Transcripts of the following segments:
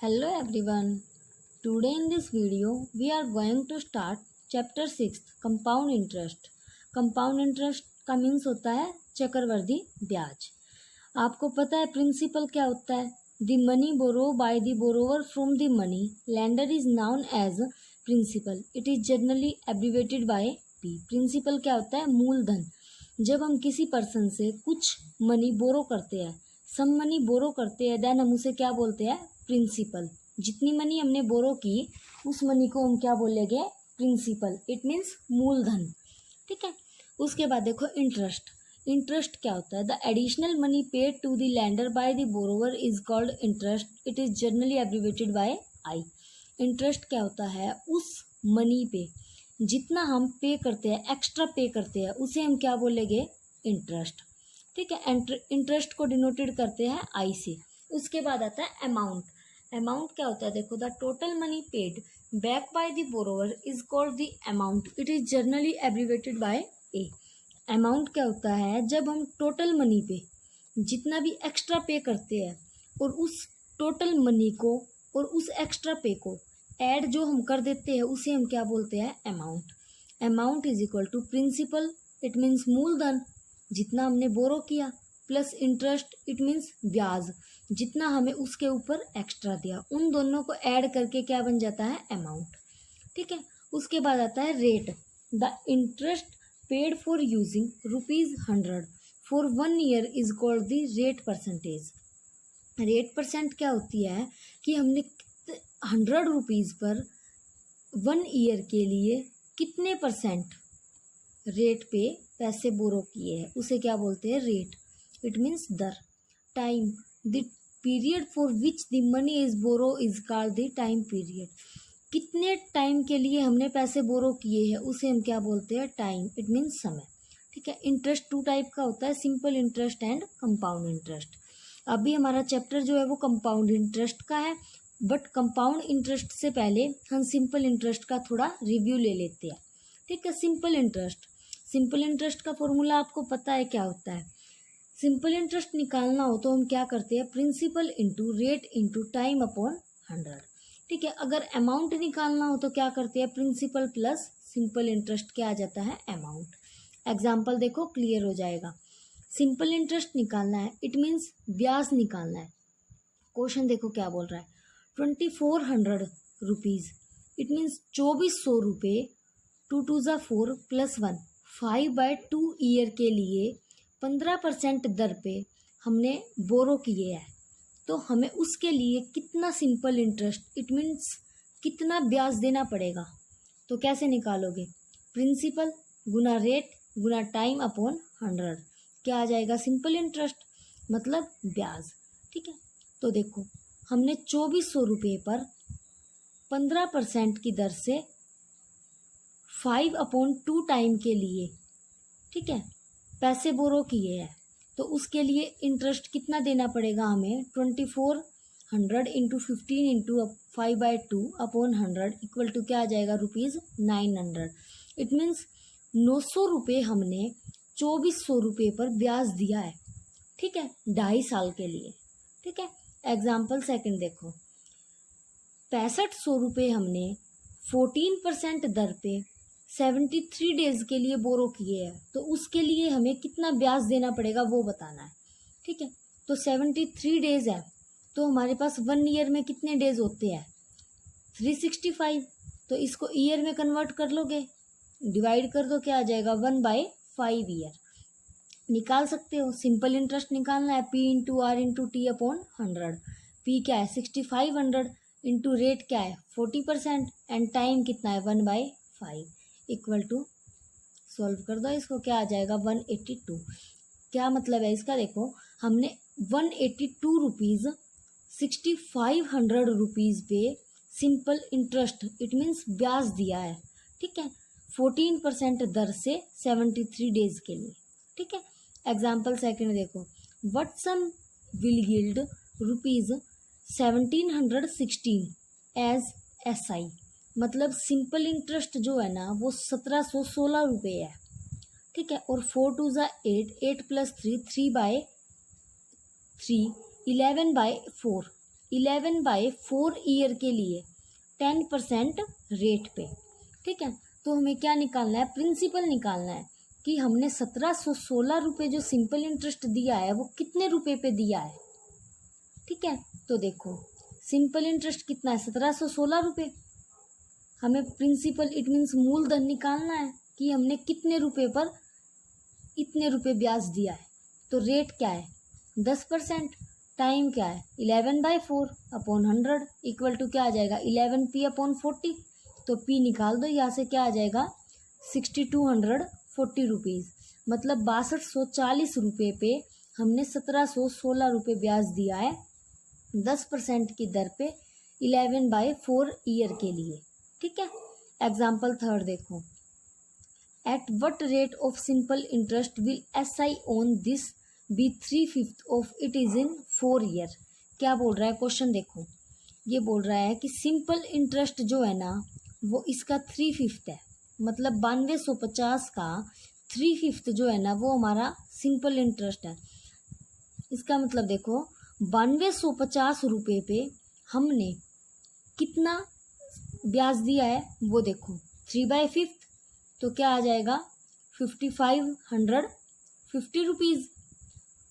Hello everyone. Today in this video we are going to start chapter 6 compound interest. Compound interest का means होता है चक्रवर्ती ब्याज। आपको पता है प्रिंसिपल क्या होता है? The money borrow by the borrower from the money lender is known as principal. It is generally abbreviated by P. Principal क्या होता है? मूलधन। जब हम किसी पर्सन से कुछ मनी बोरो करते हैं, सम मनी बोरो करते हैं, देन हम उसे क्या बोलते हैं? प्रिंसिपल। जितनी मनी हमने बोरो की उस मनी को हम क्या बोलेंगे? प्रिंसिपल। इट मीन्स मूलधन। ठीक है। उसके बाद देखो इंटरेस्ट। इंटरेस्ट क्या होता है? The additional money paid to the lender by the borrower is called interest. It is generally abbreviated by I. Interest क्या होता है? उस मनी पे जितना हम पे करते हैं, एक्स्ट्रा पे करते हैं, उसे हम क्या बोलेंगे? इंटरेस्ट। ठीक है। इंटरेस्ट को डिनोटेड करते हैं आई से। उसके बाद आता है अमाउंट। अमाउंट क्या होता है? देखो, the total money paid back by the borrower is called the amount. It is generally abbreviated by A. Amount क्या होता है? जब हम टोटल मनी पे जितना भी एक्स्ट्रा पे करते हैं और उस टोटल मनी को और उस एक्स्ट्रा पे को ऐड जो हम कर देते हैं उसे हम क्या बोलते हैं? Amount. Amount is equal to principal. It means मूलधन जितना हमने बोरो किया, प्लस इंटरेस्ट इट मीन्स ब्याज जितना हमें उसके ऊपर एक्स्ट्रा दिया। उन दोनों को ऐड करके क्या बन जाता है? अमाउंट। ठीक है। उसके बाद आता है rate. The interest paid for using ₹100 for 1 year is called the rate percentage. Rate percent क्या होती है कि हमने 100 रुपीज़ पर 1 ईयर के लिए कितने परसेंट रेट पे पैसे बोरो किए हैं, उसे क्या बोलते हैं? रेट। इट मीन्स दर। Time. The period for which the money is borrow is called the time period. कितने टाइम के लिए हमने पैसे बोरो किए हैं उसे हम क्या बोलते हैं? टाइम। इट मीन्स समय। ठीक है। इंटरेस्ट 2 टाइप का होता है, simple interest and compound interest. अभी हमारा चैप्टर जो है वो कंपाउंड इंटरेस्ट का है, बट कंपाउंड इंटरेस्ट से पहले हम सिंपल इंटरेस्ट का थोड़ा रिव्यू ले लेते हैं। ठीक है। Simple interest. सिंपल इंटरेस्ट का फॉर्मूला आपको पता है क्या होता है? सिंपल इंटरेस्ट निकालना हो तो हम क्या करते हैं? Principal into rate into time upon 100। ठीक है। अगर अमाउंट निकालना हो तो क्या करते हैं? प्रिंसिपल प्लस सिंपल इंटरेस्ट क्या आ जाता है? अमाउंट। एग्जाम्पल देखो, क्लियर हो जाएगा। सिंपल इंटरेस्ट निकालना है, इट मीन्स ब्याज निकालना है। क्वेश्चन देखो क्या बोल रहा है? 2400 रुपीज़। इट मीन्स 2400 रुपये। 2 2 ज़ा 4 प्लस 1 5/2 ईयर के लिए 15% दर पे हमने बोरो किए हैं, तो हमें उसके लिए कितना सिंपल इंटरेस्ट इट मीन्स कितना ब्याज देना पड़ेगा? तो कैसे निकालोगे? प्रिंसिपल गुना रेट गुना टाइम अपॉन 100। क्या आ जाएगा? सिंपल इंटरेस्ट मतलब ब्याज। ठीक है। तो देखो, हमने 2400 रुपये पर 15% की दर से 5/2 टाइम के लिए, ठीक है, पैसे बोरो किए हैं, तो उसके लिए इंटरेस्ट कितना देना पड़ेगा हमें? 2400 into 15 into 5/2 upon 100 equal to क्या आ जाएगा? ₹900। इट मीन्स 900 रुपये हमने 2400 रुपये पर ब्याज दिया है। ठीक है। 2.5 साल के लिए। ठीक है। एग्जाम्पल सेकंड देखो, 6500 रुपये हमने 14% दर पे 73 डेज के लिए बोरो किए हैं, तो उसके लिए हमें कितना ब्याज देना पड़ेगा वो बताना है। ठीक है। तो 73 डेज है, तो हमारे पास 1 ईयर में कितने डेज होते हैं? 365। तो इसको ईयर में कन्वर्ट कर लोगे, डिवाइड कर दो, क्या आ जाएगा? 1/5 ईयर। निकाल सकते हो। सिंपल इंटरेस्ट निकालना है, P into R into T upon 100। P क्या है? 6500 इंटू रेट क्या है? 40% एंड टाइम कितना है? 1/5 इक्वल टू, सॉल्व कर दो इसको, क्या आ जाएगा? 182। क्या मतलब है इसका? देखो, हमने 182 रुपीज़ 6500 रुपीज़ पे सिंपल इंटरेस्ट इट मीन्स ब्याज दिया है। ठीक है। 14% दर से 73 डेज के लिए। ठीक है। एग्जाम्पल सेकंड देखो, what sum will yield ₹1716 as SI। मतलब सिंपल इंटरेस्ट जो है ना वो 1716 रुपये है। ठीक है। और 4 2 ज़ा 8 8 प्लस 3 3/3 11/4 11/4 ईयर के लिए 10% रेट पे। ठीक है, तो हमें क्या निकालना है, प्रिंसिपल निकालना है कि हमने 1716 रुपये जो सिंपल इंटरेस्ट दिया है वो कितने रुपए पे दिया है। ठीक है, तो देखो सिंपल इंटरेस्ट कितना है, 1716 रुपये। हमें प्रिंसिपल इट मीन्स मूलधन निकालना है कि हमने कितने रुपए पर इतने रुपए ब्याज दिया है। तो रेट क्या है 10%, टाइम क्या है 11/4 अपॉन 100 इक्वल टू क्या आ जाएगा 11p/40। तो p निकाल दो, यहाँ से क्या आ जाएगा 6240 रुपीज़, मतलब 6240 रुपये पे हमने 1716 रुपये ब्याज दिया है 10% की दर पे 11/4 ईयर के लिए। ठीक है, एग्जाम्पल थर्ड देखो, at what rate of simple interest will SI on this be 3/5 of it is in 4 year. क्या बोल रहा है क्वेश्चन देखो, ये बोल रहा है कि सिंपल इंटरेस्ट जो है ना वो इसका 3/5 है, मतलब 9250 का 3/5 जो है ना वो हमारा सिंपल इंटरेस्ट है। इसका मतलब देखो 9250 रुपये पे हमने कितना ब्याज दिया है वो देखो 3/5, तो क्या आ जाएगा 5550 रुपीज़।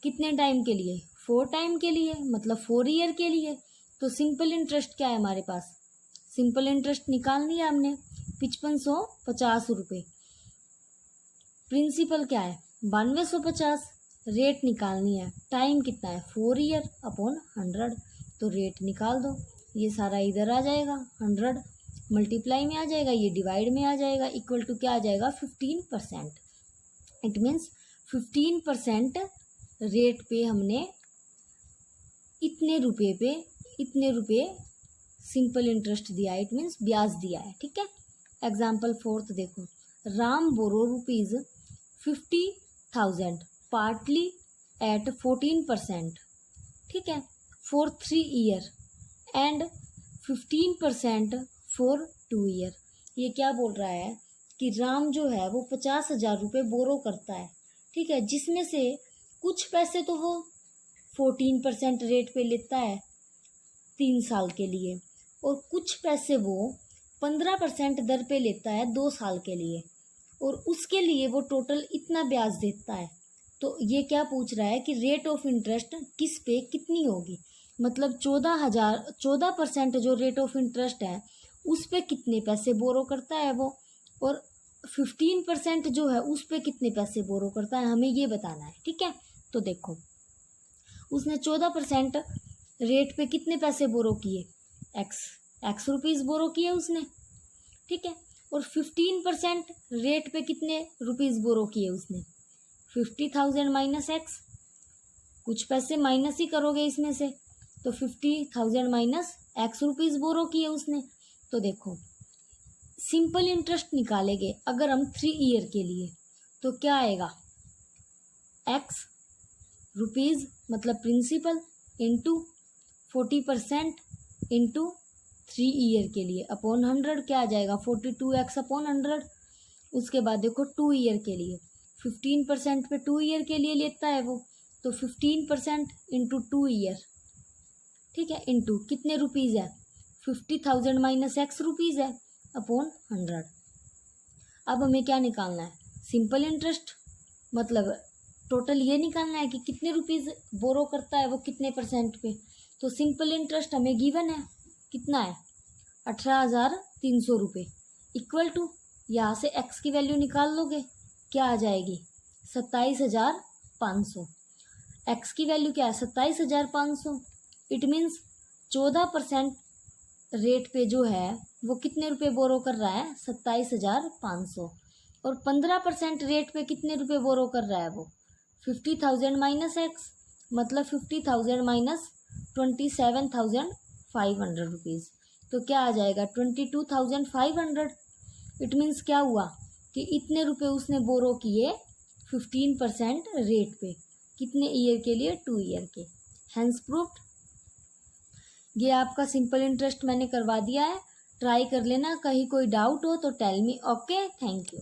कितने टाइम के लिए 4 टाइम के लिए, मतलब 4 ईयर के लिए। तो सिंपल इंटरेस्ट क्या है हमारे पास, सिंपल इंटरेस्ट निकालनी है हमने 5550 रुपये। प्रिंसिपल क्या है 9250, रेट निकालनी है, टाइम कितना है 4 ईयर अपॉन 100। तो रेट निकाल दो, ये सारा इधर आ जाएगा 100 मल्टीप्लाई में आ जाएगा, ये डिवाइड में आ जाएगा, इक्वल टू क्या आ जाएगा 15%। इट मीन्स 15% रेट पे हमने इतने रुपये सिंपल इंटरेस्ट दिया है, इट मीन्स ब्याज दिया है। ठीक है, एग्जाम्पल फोर्थ देखो, राम बोरो रुपीज़ 50,000 पार्टली एट 14%। ठीक है, for 3 year and 15% for 2 year. ये क्या बोल रहा है कि राम जो है वो 50,000 रुपये बोरो करता है। ठीक है, जिसमें से कुछ पैसे तो वो 14% रेट पे लेता है 3 साल के लिए, और कुछ पैसे वो 15% दर पे लेता है 2 साल के लिए, और उसके लिए वो टोटल इतना ब्याज देता है। तो ये क्या पूछ रहा है कि रेट ऑफ इंटरेस्ट किस पे कितनी होगी, मतलब 14% जो रेट ऑफ इंटरेस्ट है उस पे कितने पैसे बोरो करता है वो, और 15% जो है उस पे कितने पैसे बोरो करता है, हमें ये बताना है। ठीक है, तो देखो उसने 14% रेट पे कितने पैसे बोरो किए, एक्स रुपीज़ बोरो किए उसने। ठीक है, और 15% रेट पे कितने रुपीज़ बोरो किए उसने, 50,000 माइनस एक्स, कुछ पैसे माइनस ही करोगे इसमें से, तो 50,000 माइनस एक्स रुपीज़ बोरो किए उसने। तो देखो सिंपल इंटरेस्ट निकालेंगे अगर हम 3 ईयर के लिए, तो क्या आएगा एक्स रुपीज़ मतलब प्रिंसिपल इंटू 40% इंटू 3 ईयर के लिए अपॉन 100, क्या आ जाएगा 42x अपॉन 100। उसके बाद देखो 2 ईयर के लिए 15% पे 2 ईयर के लिए लेता है वो, तो 15% इंटू 2 ईयर। ठीक है, इंटू कितने रुपीज़ है 50,000 माइनस एक्स रुपीज़ है अपॉन 100। अब हमें क्या निकालना है, सिंपल इंटरेस्ट, मतलब टोटल ये निकालना है कि कितने रुपीज़ बोरो करता है वो कितने % पे। तो सिंपल इंटरेस्ट हमें गिवन है, कितना है 18,300 रुपये, इक्वल टू यहाँ से एक्स की वैल्यू निकाल लोगे, क्या आ जाएगी 27,500। एक्स की वैल्यू क्या है 27,500, इट मीन्स 14% रेट पे जो है वो कितने रुपए बोरो कर रहा है 27,500, और 15% रेट पे कितने रुपए बोरो कर रहा है वो 50,000 माइनस एक्स, मतलब 50,000 माइनस 27,500 रुपीज़। तो क्या आ जाएगा 22,500। इट मीन्स क्या हुआ कि इतने रुपए उसने बोरो किए 15% रेट पे, कितने ईयर के लिए 2 ईयर के। Hence proved. ये आपका सिंपल इंटरेस्ट मैंने करवा दिया है, ट्राई कर लेना, कहीं कोई डाउट हो तो tell me. Okay, thank you.